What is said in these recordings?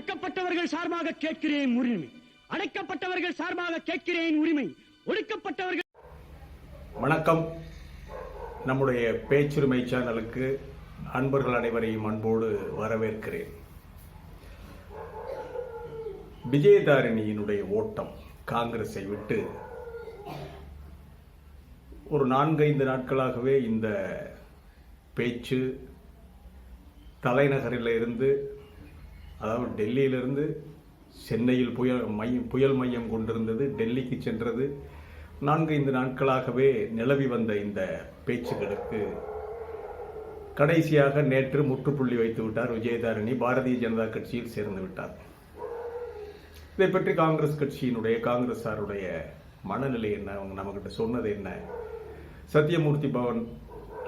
ஒடுக்கப்பட்டவர்கள் சார்பாக கேட்கிறேன் உரிமை, அடைக்கப்பட்டவர்கள் சார்பாக கேட்கிறேன் உரிமை, ஒடுக்கப்பட்டவர்கள். வணக்கம். நம்முடைய பேச்சுரிமை சேனலுக்கு அன்பர்கள் அனைவரையும் அன்போடு வரவேற்கிறேன். விஜயதாரிணியினுடைய ஓட்டம் காங்கிரஸை விட்டு ஒரு 4-5 நாட்களாகவே இந்த பேச்சு தலைநகரில் இருந்து, அதாவது டெல்லியிலிருந்து சென்னையில் புயல் மையம் கொண்டிருந்தது, டெல்லிக்கு சென்றது. 4-5 நாட்களாகவே நிலவி வந்த இந்த பேச்சுகளுக்கு கடைசியாக நேற்று முற்றுப்புள்ளி வைத்து விட்டார் விஜயதாரிணி. பாரதிய ஜனதா கட்சியில் சேர்ந்து விட்டார். இதை பற்றி காங்கிரஸ் கட்சியினுடைய காங்கிரஸாருடைய மனநிலை என்ன, அவங்க நம்மகிட்ட சொன்னது என்ன, சத்தியமூர்த்தி பவன்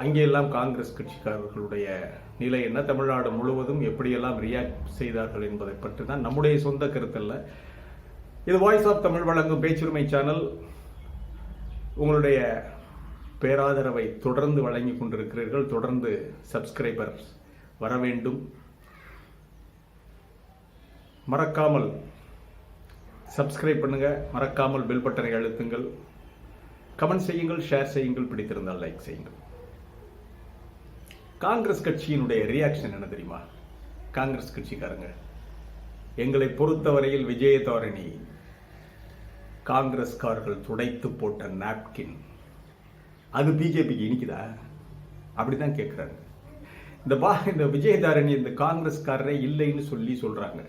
அங்கெல்லாம் காங்கிரஸ் கட்சிக்காரர்களுடைய நிலை என்ன, தமிழ்நாடு முழுவதும் எப்படியெல்லாம் ரியாக்ட் செய்தார்கள் என்பதை பற்றி தான் நம்முடைய சொந்த கருத்தல்ல. இது வாய்ஸ் ஆஃப் தமிழ் வழங்கும் பேச்சுரிமை சேனல். உங்களுடைய பேராதரவை தொடர்ந்து வழங்கி கொண்டிருக்கிறீர்கள். தொடர்ந்து சப்ஸ்கிரைபர்ஸ் வர வேண்டும். மறக்காமல் சப்ஸ்கிரைப் பண்ணுங்க, மறக்காமல் பெல் பட்டனை அழுத்துங்கள், கமெண்ட் செய்யுங்கள், ஷேர் செய்யுங்கள், பிடித்திருந்தால் லைக் செய்யுங்கள். காங்கிரஸ் கட்சியினுடைய ரியாக்ஷன் என்ன தெரியுமா? காங்கிரஸ் கட்சிக்காரங்க, எங்களை பொறுத்தவரையில் விஜயதாரிணி காங்கிரஸ்காரர்கள் துடைத்து போட்ட நாப்கின், அது பிஜேபிக்கு இனிக்குதா? அப்படிதான் கேட்கிறாங்க. இந்த விஜயதாரிணி இந்த காங்கிரஸ்காரரே இல்லைன்னு சொல்றாங்க.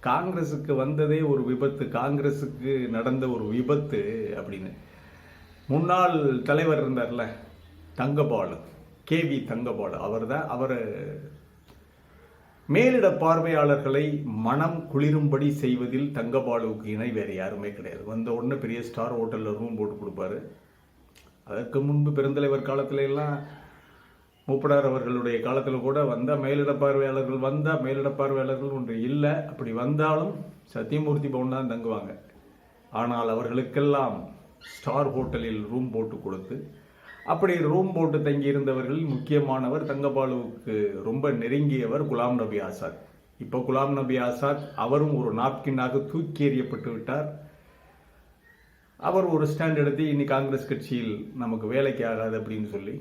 காங்கிரஸுக்கு வந்ததே ஒரு விபத்து, காங்கிரஸுக்கு நடந்த ஒரு விபத்து அப்படின்னு. முன்னாள் தலைவர் இருந்தார்ல தங்கபாலு, கேவி தங்கபாலு, அவர் மேலிட பார்வையாளர்களை மனம் குளிரும்படி செய்வதில் தங்கபாலுவுக்கு இணை வேறு யாருமே கிடையாது. வந்த உடனே பெரிய ஸ்டார் ஹோட்டலில் ரூம் போட்டு கொடுப்பாரு. அதற்கு முன்பு பெருந்தலைவர் காலத்துல எல்லாம் மூப்பனார் அவர்களுடைய காலத்தில் கூட வந்தால் மேலிட பார்வையாளர்கள் ஒன்று இல்லை. அப்படி வந்தாலும் சத்தியமூர்த்தி பவன் தான் தங்குவாங்க. ஆனால் அவர்களுக்கெல்லாம் ஸ்டார் ஹோட்டலில் ரூம் போட்டு கொடுத்து, அப்படி ரூம் போட்டு தங்கியிருந்தவர்கள் முக்கியமானவர் தங்கபாலுவுக்கு ரொம்ப நெருங்கியவர் குலாம் நபி ஆசாத். இப்போ குலாம் நபி ஆசாத் அவரும் ஒரு நாப்கின்னாக தூக்கி எறியப்பட்டு விட்டார். அவர் ஒரு ஸ்டாண்ட் எடுத்து இனி காங்கிரஸ் கட்சியில் நமக்கு வேலைக்கு ஆகாது அப்படின்னு சொல்லி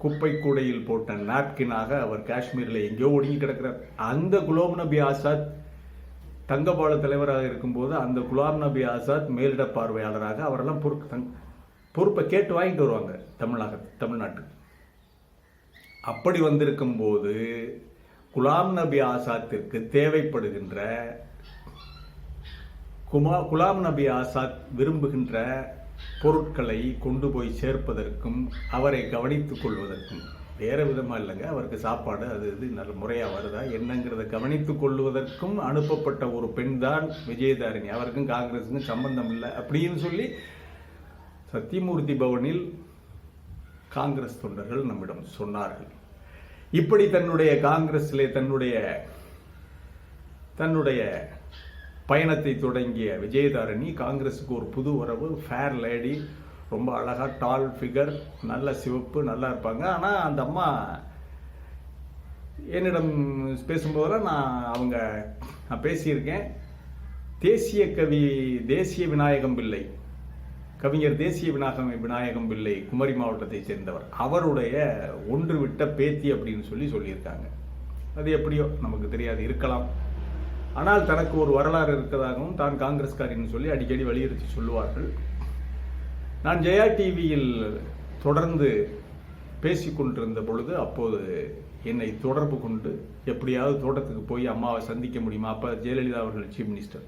குப்பை கூடையில் போட்ட நாப்கினாக அவர் காஷ்மீரில் எங்கேயோ ஒடுங்கி கிடக்கிறார். அந்த குலாம் நபி ஆசாத் தங்கபாலு தலைவராக இருக்கும்போது அந்த குலாம் நபி ஆசாத் மேலிட பார்வையாளராக அவரெல்லாம் பொறுப்பை கேட்டு வாங்கிட்டு வருவாங்க தமிழ்நாட்டுக்கு. அப்படி வந்திருக்கும் போது குலாம் நபி ஆசாத்திற்கு தேவைப்படுகின்ற, குலாம் நபி ஆசாத் விரும்புகின்ற பொருட்களை கொண்டு போய் சேர்ப்பதற்கும் அவரை கவனித்துக் கொள்வதற்கும், வேற விதமா இல்லைங்க, அவருக்கு சாப்பாடு அது இது நல்ல முறையா வருதா என்னங்கிறத கவனித்துக் கொள்வதற்கும் அனுப்பப்பட்ட ஒரு பெண் தான் விஜயதாரிணி. அவருக்கும் காங்கிரஸுக்கும் சம்பந்தம் இல்லை அப்படின்னு சொல்லி சத்தியமூர்த்தி பவனில் காங்கிரஸ் தொண்டர்கள் நம்மிடம் சொன்னார்கள். இப்படி தன்னுடைய காங்கிரஸிலே தன்னுடைய பயணத்தை தொடங்கிய விஜயதாரிணி காங்கிரஸுக்கு ஒரு புது வரவு, ஃபேர் லேடி, ரொம்ப அழகா, டால் ஃபிகர், நல்ல சிவப்பு, நல்லா இருப்பாங்க. ஆனால் அந்த அம்மா என்னிடம் பேசும்போதெல்லாம் நான் பேசியிருக்கேன். தேசிய கவி தேசிய விநாயகம் பிள்ளை, கவிஞர் தேசிய விநாயகம் பிள்ளை குமரி மாவட்டத்தை சேர்ந்தவர், அவருடைய ஒன்று விட்ட பேத்தி அப்படின்னு சொல்லியிருக்காங்க. அது எப்படியோ நமக்கு தெரியாது, இருக்கலாம். ஆனால் தனக்கு ஒரு வரலாறு இருக்கிறதாகவும் தான் காங்கிரஸ்காரின்னு சொல்லி அடிக்கடி வலியுறுத்தி சொல்லுவார்கள். நான் ஜெயா டிவியில் தொடர்ந்து பேசிக்கொண்டிருந்த பொழுது அப்போது என்னை தொடர்பு கொண்டு எப்படியாவது தோட்டத்துக்கு போய் அம்மாவை சந்திக்க முடியுமா, அப்போ ஜெயலலிதா அவர்கள் சீஃப் மினிஸ்டர்,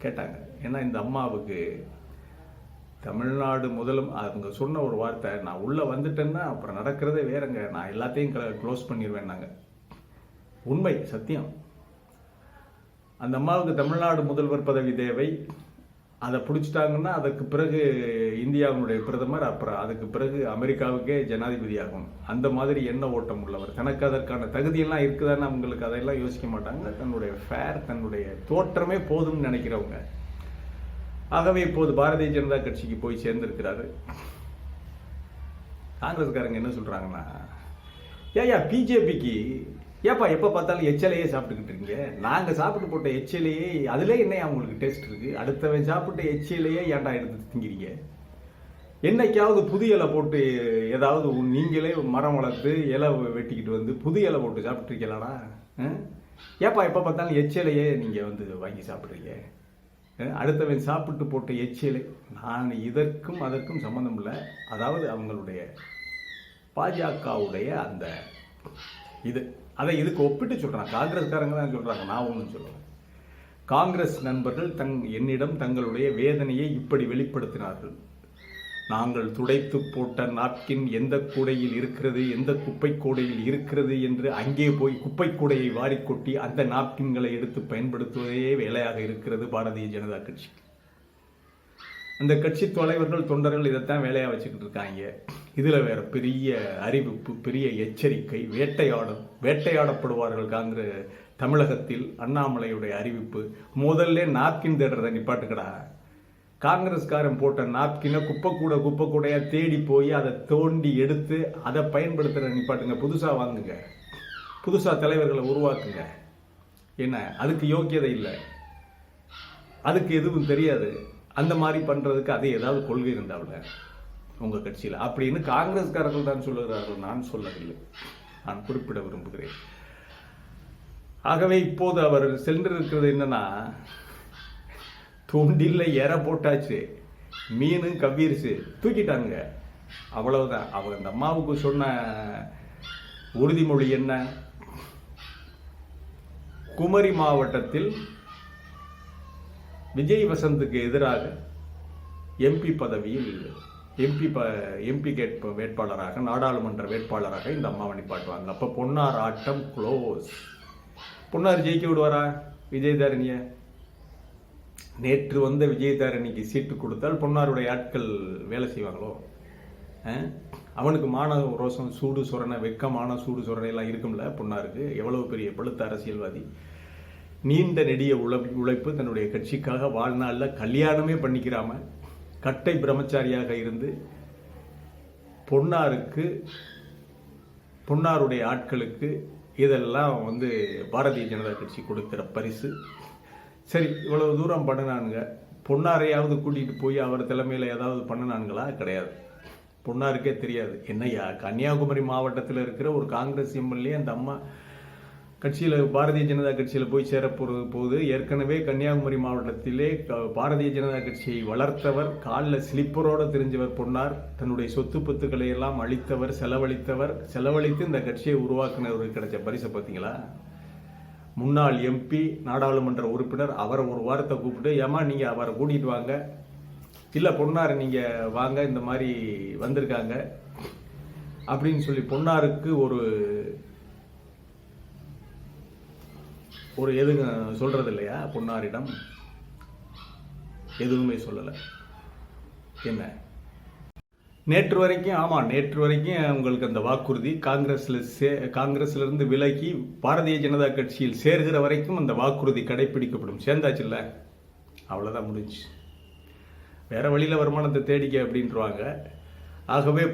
கேட்டாங்க. ஏன்னா இந்த அம்மாவுக்கு தமிழ்நாடு முதலும் அவங்க சொன்ன ஒரு வார்த்தை, நான் உள்ள வந்துட்டேன்னா அப்புறம் நடக்கிறதே வேறங்க, நான் எல்லாத்தையும் க்ளோஸ் பண்ணிடுவேன். நாங்கள் உண்மை, சத்தியம். அந்த அம்மாவுக்கு தமிழ்நாடு முதல்வர் பதவி தேவை. அதை பிடிச்சிட்டாங்கன்னா அதற்கு பிறகு இந்தியாவுடைய பிரதமர், அப்புறம் அதுக்கு பிறகு அமெரிக்காவுக்கே ஜனாதிபதி ஆகும். அந்த மாதிரி எண்ண ஓட்டம் உள்ளவர். தனக்கு அதற்கான தகுதியெல்லாம் இருக்குதான்னு அவங்களுக்கு அதையெல்லாம் யோசிக்க மாட்டாங்க. தன்னுடைய ஃபேர், தன்னுடைய தோற்றமே போதும்னு நினைக்கிறவங்க. ஆகவே இப்போது பாரதிய ஜனதா கட்சிக்கு போய் சேர்ந்திருக்கிறாரு. காங்கிரஸ்காரங்க என்ன சொல்றாங்கன்னா, ஏயா பிஜேபிக்கு ஏப்பா எப்போ பார்த்தாலும் எச்சலையே சாப்பிட்டுக்கிட்டு இருக்கீங்க? நாங்கள் சாப்பிட்டு போட்ட எச்சிலையே அதிலே என்ன அவங்களுக்கு டேஸ்ட் இருக்கு? அடுத்தவன் சாப்பிட்ட எச்சிலையே ஏன்டா எடுத்து திங்கிறீங்க? என்னைக்காவது புது இலை போட்டு ஏதாவது நீங்களே மரம் வளர்த்து இலை வெட்டிக்கிட்டு வந்து புது இலை போட்டு சாப்பிட்ருக்கீங்களாடா? ஏப்பா எப்போ பார்த்தாலும் எச்சிலையே நீங்கள் வந்து வாங்கி சாப்பிட்றீங்க? அடுத்தவன் சாப்பிட்டு போட்ட எச்சிலை. நான் இதற்கும் அதற்கும் சம்மந்தம் இல்லை. அதாவது அவங்களுடைய பாஜகவுடைய அந்த இது அதை இதுக்கு ஒப்பிட்டு சொல்கிறாங்க. காங்கிரஸ்காரங்க தான் சொல்கிறாங்க, நான் ஒன்றும் சொல்லுவேன். காங்கிரஸ் நண்பர்கள் என்னிடம் தங்களுடைய வேதனையை இப்படி வெளிப்படுத்தினார்கள். நாங்கள் துடைத்து போட்ட நாப்கின் எந்த கூடையில் இருக்கிறது, எந்த குப்பை கூடையில் இருக்கிறது என்று அங்கே போய் குப்பை கூடையை வாரிக்கொட்டி அந்த நாப்கின்களை எடுத்து பயன்படுத்துவதே வேலையாக இருக்கிறது பாரதிய ஜனதா கட்சி. அந்த கட்சி தலைவர்கள் தொண்டர்கள் இதைத்தான் வேலையாக வச்சுக்கிட்டு இருக்காங்க. இதில் வேற பெரிய அறிவிப்பு, பெரிய எச்சரிக்கை. வேட்டையாடப்படுவார்கள் காங்கிரஸ் தமிழகத்தில். அண்ணாமலையுடைய அறிவிப்பு, முதல்ல நாப்கின் தேடுறதை நிப்பாட்டுக்கடா. காங்கிரஸ்காரன் போட்ட நாப்கினை குப்பை கூடையா தேடி போய் அதை தோண்டி எடுத்து அதை பயன்படுத்துகிற நிப்பாட்டுங்க. புதுசாக வாங்குங்க, புதுசாக தலைவர்களை உருவாக்குங்க. என்ன அதுக்கு யோக்கியதை இல்லை, அதுக்கு எதுவும் தெரியாது. அந்த மாதிரி பண்ணுறதுக்கு அது ஏதாவது கொள்கை இருந்தாவில் உங்கள் கட்சியில் அப்படின்னு காங்கிரஸ்காரர்கள் தான் சொல்லுகிறார்கள், நான் சொல்லவில்லை. நான் குறிப்பிட விரும்புகிறேன். ஆகவே இப்போது அவர் சென்றிருக்கிறது என்னன்னா, தூண்டில்ல ஏற போட்டாச்சு, மீனும் கவ்விருச்சு, தூக்கிட்டாங்க, அவ்வளவுதான். அவங்க அந்த அம்மாவுக்கு சொன்ன உறுதிமொழி என்ன? குமரி மாவட்டத்தில் விஜய் வசந்துக்கு எதிராக எம்பி பதவியில் எம்பி வேட்பாளராக, நாடாளுமன்ற வேட்பாளராக இந்த அம்மாவை நிப்பாட்டுவாங்க. அப்போ பொன்னார் ஆட்டம் க்ளோஸ். பொன்னார் ஜெயிக்க விடுவாரா விஜயதாரணிய? நேற்று வந்த விஜயதாரணிக்கு சீட்டு கொடுத்தால் பொன்னாருடைய ஆட்கள் வேலை செய்வாங்களோ? அவனுக்கு மான ரோசம், சூடு சொரணை, வெக்கமான சூடு சொரணை எல்லாம் இருக்கும்ல பொன்னாருக்கு. எவ்வளவு பெரிய பழுத்த அரசியல்வாதி. நீண்ட நெடிய உழைப்பு, தன்னுடைய கட்சிக்காக வாழ்நாளில் கல்யாணமே பண்ணிக்கிறாம கட்டை பிரம்மச்சாரியாக இருந்து பொன்னாருடைய ஆட்களுக்கு இதெல்லாம் வந்து பாரதிய ஜனதா கட்சி கொடுக்கிற பரிசு. சரி, இவ்வளவு தூரம் பண்ணினானுங்க. பொன்னாரையாவது கூட்டிகிட்டு போய் அவர் தலைமையில் ஏதாவது பண்ணினானுங்களா? கிடையாது. பொன்னாருக்கே தெரியாது. என்னையா, கன்னியாகுமரி மாவட்டத்தில் இருக்கிற ஒரு காங்கிரஸ் எம்எல்ஏ அந்த அம்மா கட்சியில், பாரதிய ஜனதா கட்சியில் போய் சேரப்போது. ஏற்கனவே கன்னியாகுமரி மாவட்டத்திலே பாரதிய ஜனதா கட்சியை வளர்த்தவர், காலில் ஸ்லிப்பரோடு தெரிஞ்சவர் பொன்னார். தன்னுடைய சொத்து பத்துக்களை எல்லாம் அளித்தவர், செலவழித்து இந்த கட்சியை உருவாக்குனவருக்கு கிடைச்ச பரிசை பார்த்தீங்களா? முன்னாள் எம்பி, நாடாளுமன்ற உறுப்பினர், அவரை ஒரு வாரத்தை கூப்பிட்டு, ஏமா நீங்கள் அவரை கூட்டிகிட்டு வாங்க, இல்லை பொன்னார் நீங்கள் வாங்க, இந்த மாதிரி வந்திருக்காங்க அப்படின்னு சொல்லி பொன்னாருக்கு ஒரு எதுங்க சொல்றது இல்லையா? பொன்னாரிடம் எதுவுமே சொல்லலை. என்ன நேற்று வரைக்கும் உங்களுக்கு அந்த வாக்குறுதி, காங்கிரஸ்ல இருந்து விலகி பாரதிய ஜனதா கட்சியில் சேர்கிற வரைக்கும் அந்த வாக்குறுதி கடைபிடிக்கப்படும். சேர்ந்தாச்சு இல்லை, அவ்வளோதான், முடிஞ்சு. வேற வழியில் வருமானத்தை தேடிக்க அப்படின்றாங்க. ஆகவே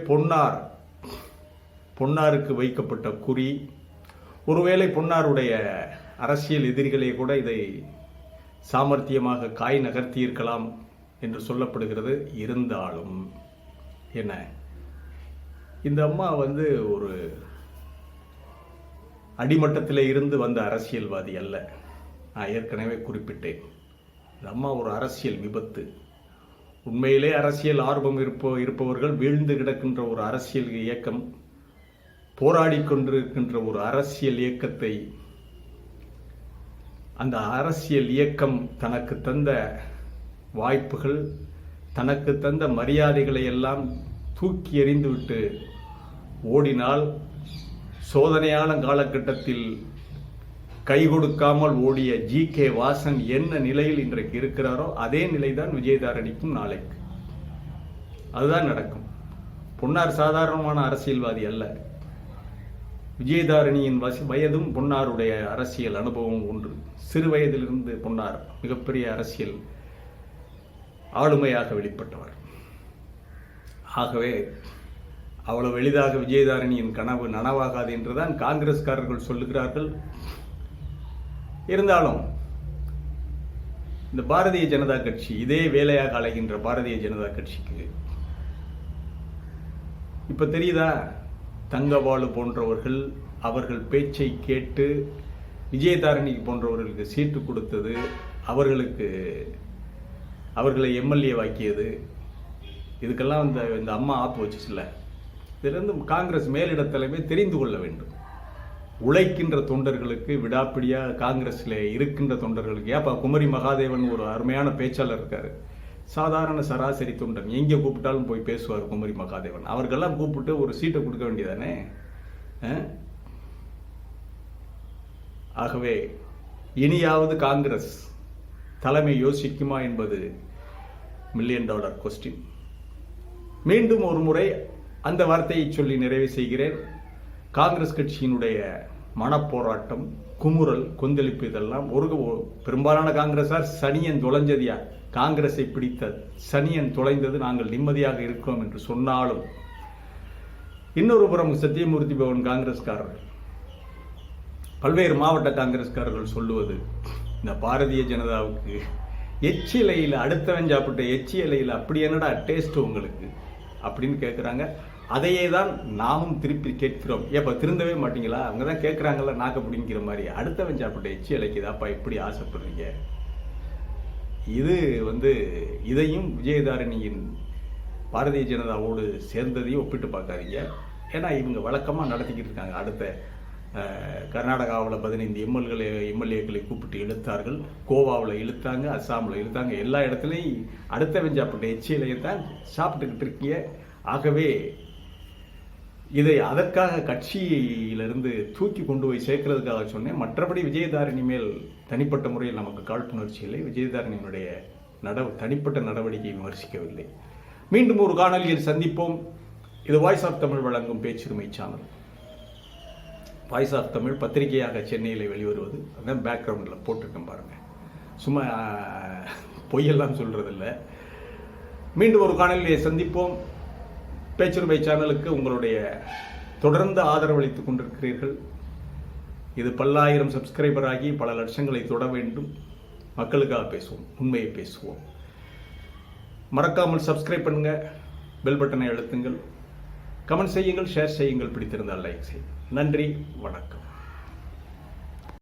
பொன்னாருக்கு வைக்கப்பட்ட குறி, ஒருவேளை பொன்னாருடைய அரசியல் எதிரிகளே கூட இதை சாமர்த்தியமாக காய் நகர்த்தியிருக்கலாம் என்று சொல்லப்படுகிறது. இருந்தாலும் என்ன, இந்த அம்மா வந்து ஒரு அடிமட்டத்தில் இருந்து வந்த அரசியல்வாதி அல்ல. நான் ஏற்கனவே குறிப்பிட்டேன், இந்த அம்மா ஒரு அரசியல் விபத்து. உண்மையிலே அரசியல் ஆர்வம் இருப்பவர்கள், வீழ்ந்து கிடக்கின்ற ஒரு அரசியல் இயக்கம், போராடி கொண்டிருக்கின்ற ஒரு அரசியல் இயக்கத்தை, அந்த அரசியல் இயக்கம் தனக்கு தந்த வாய்ப்புகள், தனக்கு தந்த மரியாதைகளை எல்லாம் தூக்கி எறிந்துவிட்டு ஓடினால், சோதனையான காலகட்டத்தில் கை கொடுக்காமல் ஓடிய GK வாசன் என்ன நிலையில் இன்றைக்கு இருக்கிறாரோ அதே நிலைதான் விஜயதாரணிக்கும் நாளைக்கு. அதுதான் நடக்கும். பொன்னார் சாதாரணமான அரசியல்வாதி அல்ல. விஜயதாரணியின் வயதும் பொன்னாருடைய அரசியல் அனுபவம் ஒன்று. சிறு வயதிலிருந்து பொன்னார் மிகப்பெரிய அரசியல் ஆளுமையாக வெளிப்பட்டவர். ஆகவே அவ்வளவு எளிதாக விஜயதாரணியின் கனவு நனவாகாது என்றுதான் காங்கிரஸ்காரர்கள் சொல்லுகிறார்கள். இருந்தாலும் இந்த பாரதிய ஜனதா கட்சி, இதே வேலையாக அலைகின்ற பாரதிய ஜனதா கட்சிக்கு இப்ப தெரியுதா, தங்கபாலு போன்றவர்கள் அவர்கள் பேச்சை கேட்டு விஜயதாரணி போன்றவர்களுக்கு சீட்டு கொடுத்தது, அவர்களை எம்எல்ஏ வாக்கியது, இதுக்கெல்லாம் இந்த அம்மா ஆப்பு வச்சுச்சுல. இதிலிருந்து காங்கிரஸ் மேலிட தலைமை தெரிந்து கொள்ள வேண்டும். உழைக்கின்ற தொண்டர்களுக்கு, விடாப்பிடியாக காங்கிரஸில் இருக்கின்ற தொண்டர்களுக்கு, ஏப்பா குமரி மகாதேவன் ஒரு அருமையான பேச்சாளர் இருக்காரு, சாதாரண சராசரி தொண்டன், எங்கே கூப்பிட்டாலும் போய் பேசுவார் குமரி மகாதேவன். அவர்களெல்லாம் கூப்பிட்டு ஒரு சீட்டை கொடுக்க வேண்டியதானே. ஆகவே இனியாவது காங்கிரஸ் தலைமை யோசிக்குமா என்பது $1 மில்லியன் கொஸ்டின். மீண்டும் ஒரு முறை அந்த வார்த்தையை சொல்லி நிறைவு செய்கிறேன். காங்கிரஸ் கட்சியினுடைய மனப்போராட்டம், குமுறல், கொந்தளிப்பு இதெல்லாம் பெரும்பாலான காங்கிரசார் சனியன் தொலைஞ்சதியா, காங்கிரஸை பிடித்த சனியன் தொலைந்தது, நாங்கள் நிம்மதியாக இருக்கிறோம் என்று சொன்னாலும், இன்னொரு புறம் சத்தியமூர்த்தி பவன் காங்கிரஸ்காரர்கள், பல்வேறு மாவட்ட காங்கிரஸ்காரர்கள் சொல்லுவது, இந்த பாரதிய ஜனதாவுக்கு எச்சி இலையில் அடுத்தவன் சாப்பிட்ட எச்சி இலையில் அப்படி என்னடா டேஸ்ட் உங்களுக்கு அப்படின்னு கேட்குறாங்க. அதையே தான் நாமும் திருப்பி கேட்கிறோம். ஏப்பா திருந்தவே மாட்டீங்களா? அவங்க தான் கேட்குறாங்கல்ல நாக்க பிடிங்கிற மாதிரி, அடுத்தவன் சாப்பிட்ட எச்சி இலைக்குதாப்பா இப்படி ஆசைப்படுறீங்க. இது இதையும் விஜயதாரணியின் பாரதிய ஜனதாவோடு சேர்ந்ததையும் ஒப்பிட்டு பார்க்காதீங்க. ஏன்னா இவங்க வழக்கமாக நடத்திக்கிட்டு இருக்காங்க. அடுத்த கர்நாடகாவில் 15 எம்எல்ஏக்களை கூப்பிட்டு இழுத்தார்கள், கோவாவில் இழுத்தாங்க, அஸ்ஸாமில் இழுத்தாங்க, எல்லா இடத்துலையும் அடுத்தவன் சாப்பிட்ட எச்சியிலையை தான் சாப்பிட்டுக்கிட்டு இருக்கீங்க. ஆகவே இதை அதற்காக கட்சியிலிருந்து தூக்கி கொண்டு போய் சேர்க்கிறதுக்காக சொன்னேன். மற்றபடி விஜயதாரணி மேல் தனிப்பட்ட முறையில் நமக்கு காழ்ப்புணர்ச்சி இல்லை. விஜயதாரணியினுடைய தனிப்பட்ட நடவடிக்கையை விமர்சிக்கவில்லை. மீண்டும் ஒரு காணொலியில் சந்திப்போம். இது வாய்ஸ் ஆஃப் தமிழ் வழங்கும் பேச்சுரிமை சேனல். வாய்ஸ் ஆஃப் தமிழ் பத்திரிகையாக சென்னையில் வெளிவருவது, அதான் பேக்ரவுண்டில் போட்டிருக்கேன் பாருங்க. சும்மா பொய்யெல்லாம் சொல்றதில்லை. மீண்டும் ஒரு காணொலியை சந்திப்போம். பேச்சுரிமை சேனலுக்கு உங்களுடைய தொடர்ந்து ஆதரவளித்துக் கொண்டிருக்கிறீர்கள். இது பல்லாயிரம் சப்ஸ்கிரைபர் ஆகி பல லட்சங்களை தொட வேண்டும். மக்களுக்காக பேசுவோம், உண்மையை பேசுவோம். மறக்காமல் சப்ஸ்கிரைப் பண்ணுங்க, பெல் பட்டனை அழுத்துங்கள், கமெண்ட் செய்யுங்கள், ஷேர் செய்யுங்கள், பிடித்திருந்தால் லைக் செய்யுங்கள். நன்றி, வணக்கம்.